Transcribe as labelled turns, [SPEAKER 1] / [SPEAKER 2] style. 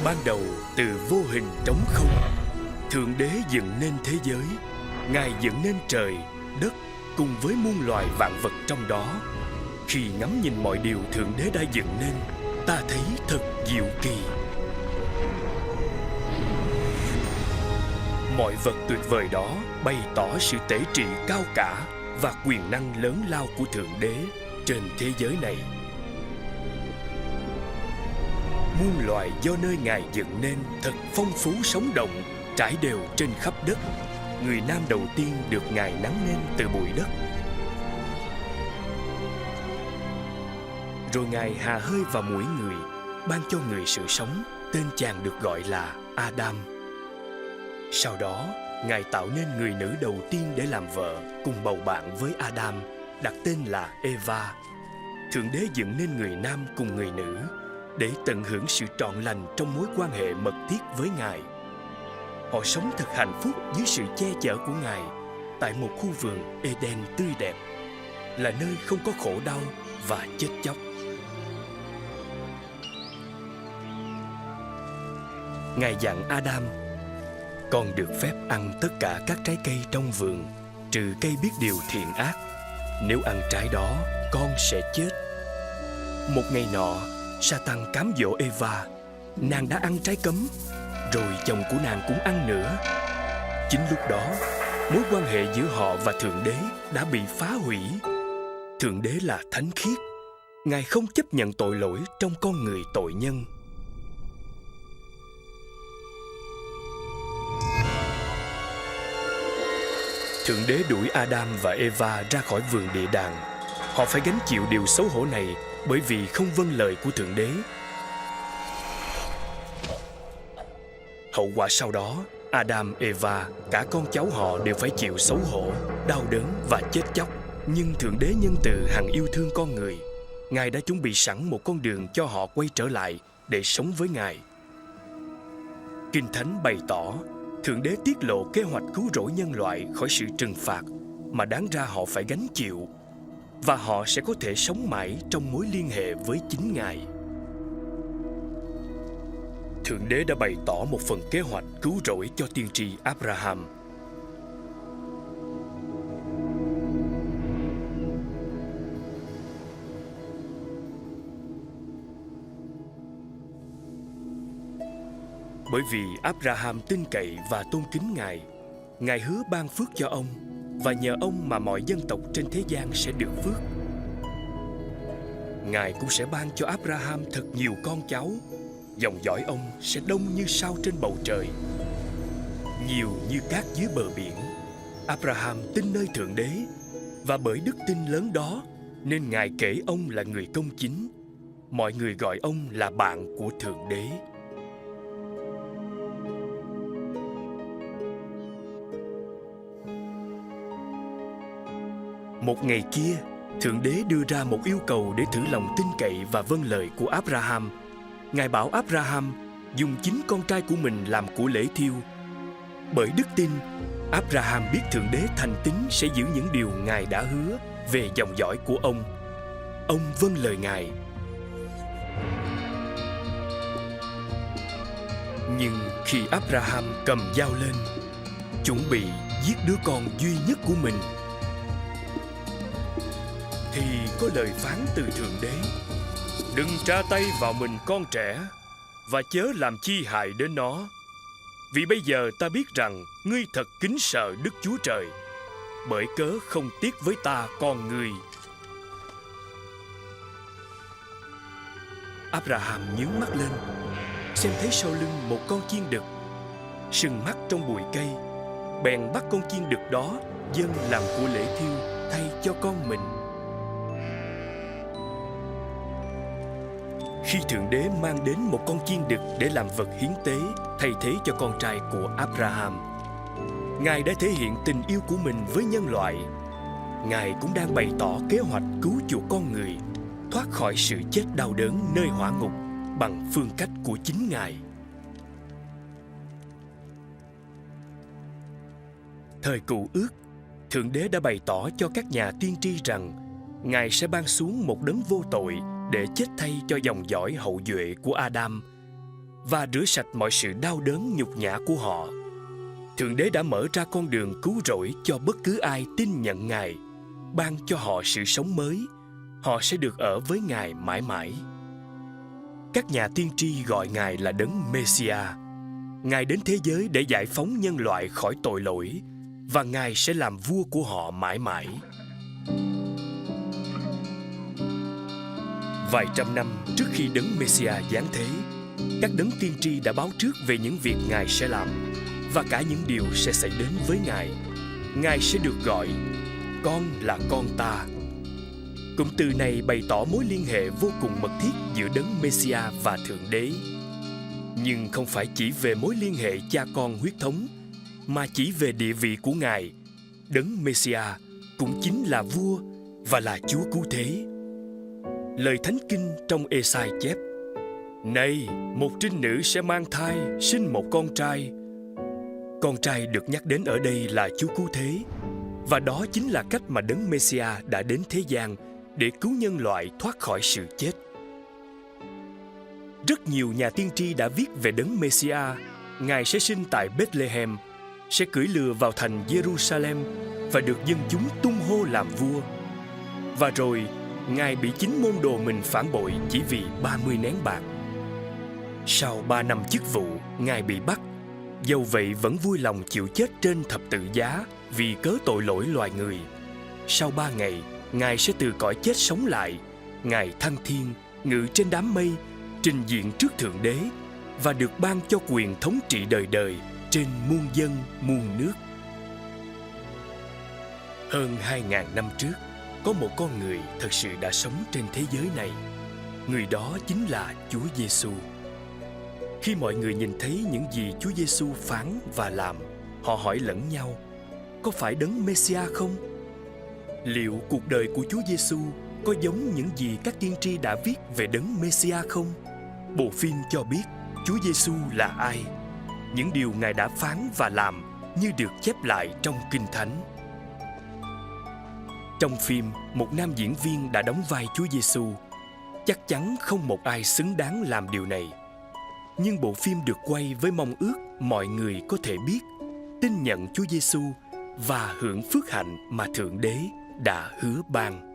[SPEAKER 1] Ban đầu từ vô hình trống không, Thượng Đế dựng nên thế giới. Ngài dựng nên trời, đất cùng với muôn loài vạn vật trong đó. Khi ngắm nhìn mọi điều Thượng Đế đã dựng nên, ta thấy thật diệu kỳ. Mọi vật tuyệt vời đó bày tỏ sự tể trị cao cả và quyền năng lớn lao của Thượng Đế trên thế giới này. Muôn loài do nơi Ngài dựng nên thật phong phú sống động, trải đều trên khắp đất. Người nam đầu tiên được Ngài nắng nên từ bụi đất. Rồi Ngài hà hơi vào mỗi người, ban cho người sự sống. Tên chàng được gọi là Adam. Sau đó, Ngài tạo nên người nữ đầu tiên để làm vợ, cùng bầu bạn với Adam, đặt tên là Eva. Thượng Đế dựng nên người nam cùng người nữ để tận hưởng sự trọn lành trong mối quan hệ mật thiết với Ngài. Họ sống thật hạnh phúc dưới sự che chở của Ngài tại một khu vườn Eden tươi đẹp, là nơi không có khổ đau và chết chóc. Ngài dặn Adam: con được phép ăn tất cả các trái cây trong vườn, trừ cây biết điều thiện ác. Nếu ăn trái đó, con sẽ chết. Một ngày nọ, Sa-tan cám dỗ Eva. Nàng đã ăn trái cấm, rồi chồng của nàng cũng ăn nữa. Chính lúc đó, mối quan hệ giữa họ và Thượng Đế đã bị phá hủy. Thượng Đế là thánh khiết. Ngài không chấp nhận tội lỗi trong con người tội nhân. Thượng Đế đuổi Adam và Eva ra khỏi vườn địa đàng. Họ phải gánh chịu điều xấu hổ này bởi vì không vâng lời của Thượng Đế. Hậu quả sau đó, Adam, Eva, cả con cháu họ đều phải chịu xấu hổ, đau đớn và chết chóc. Nhưng Thượng Đế nhân từ hằng yêu thương con người. Ngài đã chuẩn bị sẵn một con đường cho họ quay trở lại để sống với Ngài. Kinh Thánh bày tỏ Thượng Đế tiết lộ kế hoạch cứu rỗi nhân loại khỏi sự trừng phạt mà đáng ra họ phải gánh chịu, và họ sẽ có thể sống mãi trong mối liên hệ với chính Ngài. Thượng Đế đã bày tỏ một phần kế hoạch cứu rỗi cho tiên tri Abraham. Bởi vì Abraham tin cậy và tôn kính Ngài, Ngài hứa ban phước cho ông, và nhờ ông mà mọi dân tộc trên thế gian sẽ được phước. Ngài cũng sẽ ban cho Abraham thật nhiều con cháu. Dòng dõi ông sẽ đông như sao trên bầu trời, nhiều như cát dưới bờ biển. Abraham tin nơi Thượng Đế, và bởi đức tin lớn đó nên Ngài kể ông là người công chính. Mọi người gọi ông là bạn của Thượng Đế. Một ngày kia, Thượng Đế đưa ra một yêu cầu để thử lòng tin cậy và vâng lời của Abraham. Ngài bảo Abraham dùng chính con trai của mình làm của lễ thiêu. Bởi đức tin, Abraham biết Thượng Đế thành tín sẽ giữ những điều Ngài đã hứa về dòng dõi của ông. Ông vâng lời Ngài. Nhưng khi Abraham cầm dao lên, chuẩn bị giết đứa con duy nhất của mình, thì có lời phán từ Thượng Đế: đừng tra tay vào mình con trẻ, và chớ làm chi hại đến nó. Vì bây giờ ta biết rằng ngươi thật kính sợ Đức Chúa Trời, bởi cớ không tiếc với ta con ngươi. Abraham nhướng mắt lên, xem thấy sau lưng một con chiên đực sừng mắt trong bụi cây, bèn bắt con chiên đực đó dâng làm của lễ thiêu thay cho con mình. Khi Thượng Đế mang đến một con chiên đực để làm vật hiến tế thay thế cho con trai của Abraham, Ngài đã thể hiện tình yêu của mình với nhân loại. Ngài cũng đang bày tỏ kế hoạch cứu chuộc con người thoát khỏi sự chết đau đớn nơi hỏa ngục bằng phương cách của chính Ngài. Thời Cựu Ước, Thượng Đế đã bày tỏ cho các nhà tiên tri rằng Ngài sẽ ban xuống một đấng vô tội để chết thay cho dòng dõi hậu duệ của Adam. và rửa sạch mọi sự đau đớn nhục nhã của họ. Thượng Đế đã mở ra con đường cứu rỗi cho bất cứ ai tin nhận Ngài, ban cho họ sự sống mới. Họ sẽ được ở với Ngài mãi mãi. Các nhà tiên tri gọi Ngài là Đấng Messiah. Ngài đến thế giới để giải phóng nhân loại khỏi tội lỗi, và Ngài sẽ làm vua của họ mãi mãi. Vài trăm năm trước khi Đấng Messiah giáng thế, các đấng tiên tri đã báo trước về những việc Ngài sẽ làm và cả những điều sẽ xảy đến với Ngài. Ngài sẽ được gọi "Con là con ta". Cụm từ này bày tỏ mối liên hệ vô cùng mật thiết giữa Đấng Messiah và Thượng Đế. Nhưng không phải chỉ về mối liên hệ cha con huyết thống, mà chỉ về địa vị của Ngài. Đấng Messiah cũng chính là vua và là Chúa cứu thế. Lời Thánh Kinh trong Ê-sai chép: "Này, một trinh nữ sẽ mang thai, sinh một con trai." Con trai được nhắc đến ở đây là Chúa cứu thế, và đó chính là cách mà Đấng Messiah đã đến thế gian để cứu nhân loại thoát khỏi sự chết. Rất nhiều nhà tiên tri đã viết về Đấng Messiah. Ngài sẽ sinh tại Bethlehem, sẽ cưỡi lừa vào thành Jerusalem và được dân chúng tung hô làm vua. Và rồi, Ngài bị chính môn đồ mình phản bội chỉ vì 30 nén bạc. Sau 3 năm chức vụ, Ngài bị bắt. Dẫu vậy vẫn vui lòng chịu chết trên thập tự giá vì cớ tội lỗi loài người. Sau 3 ngày, Ngài sẽ từ cõi chết sống lại. Ngài thăng thiên, ngự trên đám mây, trình diện trước Thượng Đế và được ban cho quyền thống trị đời đời trên muôn dân muôn nước. Hơn 2.000 năm trước, có một con người thật sự đã sống trên thế giới này. Người đó chính là Chúa Giêsu. Khi mọi người nhìn thấy những gì Chúa Giêsu phán và làm, họ hỏi lẫn nhau: có phải Đấng Messiah không? Liệu cuộc đời của Chúa Giêsu có giống những gì các tiên tri đã viết về Đấng Messiah không? Bộ phim cho biết Chúa Giêsu là ai, những điều Ngài đã phán và làm như được chép lại trong Kinh Thánh. Trong phim, một nam diễn viên đã đóng vai Chúa Giêsu. Chắc chắn không một ai xứng đáng làm điều này. Nhưng bộ phim được quay với mong ước mọi người có thể biết, tin nhận Chúa Giêsu và hưởng phước hạnh mà Thượng Đế đã hứa ban.